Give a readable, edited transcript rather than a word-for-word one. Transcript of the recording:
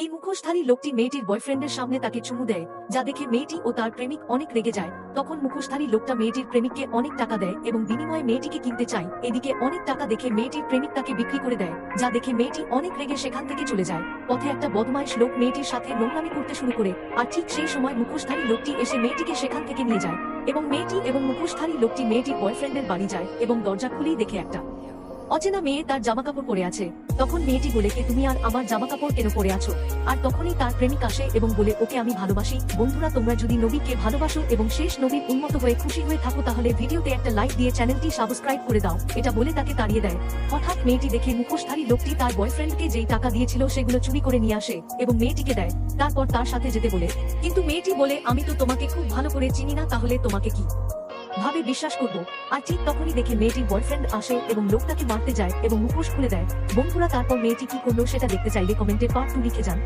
এই মুখোশধারী লোকটি মেয়েটির বয়ফ্রেন্ডের সামনে তাকে চুমু দেয়, যা দেখে মেয়েটি ও তার প্রেমিক অনেক রেগে যায়। তখন মুখোশধারী লোকটা মেয়েটির প্রেমিককে অনেক টাকা দেয় এবং বিনিময়ে মেয়েটিকে কিনতে চায়। এদিকে অনেক টাকা দেখে মেয়েটির প্রেমিক তাকে বিক্রি করে দেয়, যা দেখে মেয়েটি অনেক রেগে সেখান থেকে চলে যায়। পথে একটা বদমাইশ লোক মেয়েটির সাথে নোংরামি করতে শুরু করে, আর ঠিক সেই সময় মুখোশধারী লোকটি এসে মেয়েটিকে সেখান থেকে নিয়ে যায় এবং মেয়েটি এবং মুখোশধারী লোকটি মেয়েটির বয়ফ্রেন্ডের বাড়ি যায় এবং দরজা খুলেই দেখে একটা অচেনা মেয়ে তার জামাকাপড় পরে আছে। তখন মেয়েটি বলে, কে তুমি, আর আমার জামাকাপড় কেন পরে আছো? আর তখনই তার প্রেমিক আসে এবং বলে, ওকে আমি ভালোবাসি। বন্ধুরা, তোমরা যদি নবীকে ভালোবাসো এবং শেষ নবীর উন্মত হয়ে খুশি হয়ে থাকো তাহলে ভিডিওতে একটা লাইক দিয়ে চ্যানেলটি সাবস্ক্রাইব করে দাও। এটা বলে তাকে তাড়িয়ে দেয়। হঠাৎ মেয়েটি দেখে মুখোশধারী লোকটি তার বয়ফ্রেন্ডকে যেই টাকা দিয়েছিল সেগুলো চুরি করে নিয়ে আসে এবং মেয়েটিকে দেয়। তারপর তার সাথে যেতে বলে, কিন্তু মেয়েটি বলে, আমি তো তোমাকে খুব ভালো করে চিনি না, তাহলে তোমাকে কি ভাবে বিশ্বাস করবো? আর ঠিক তখনই দেখে মেয়েটির বয়ফ্রেন্ড আসে এবং লোকটাকে মারতে যায় এবং মুখোশ খুলে দেয়। বন্ধুরা, তারপর মেয়েটি কি করলো সেটা দেখতে চাইলে কমেন্টে পার্ট 2 লিখে যান।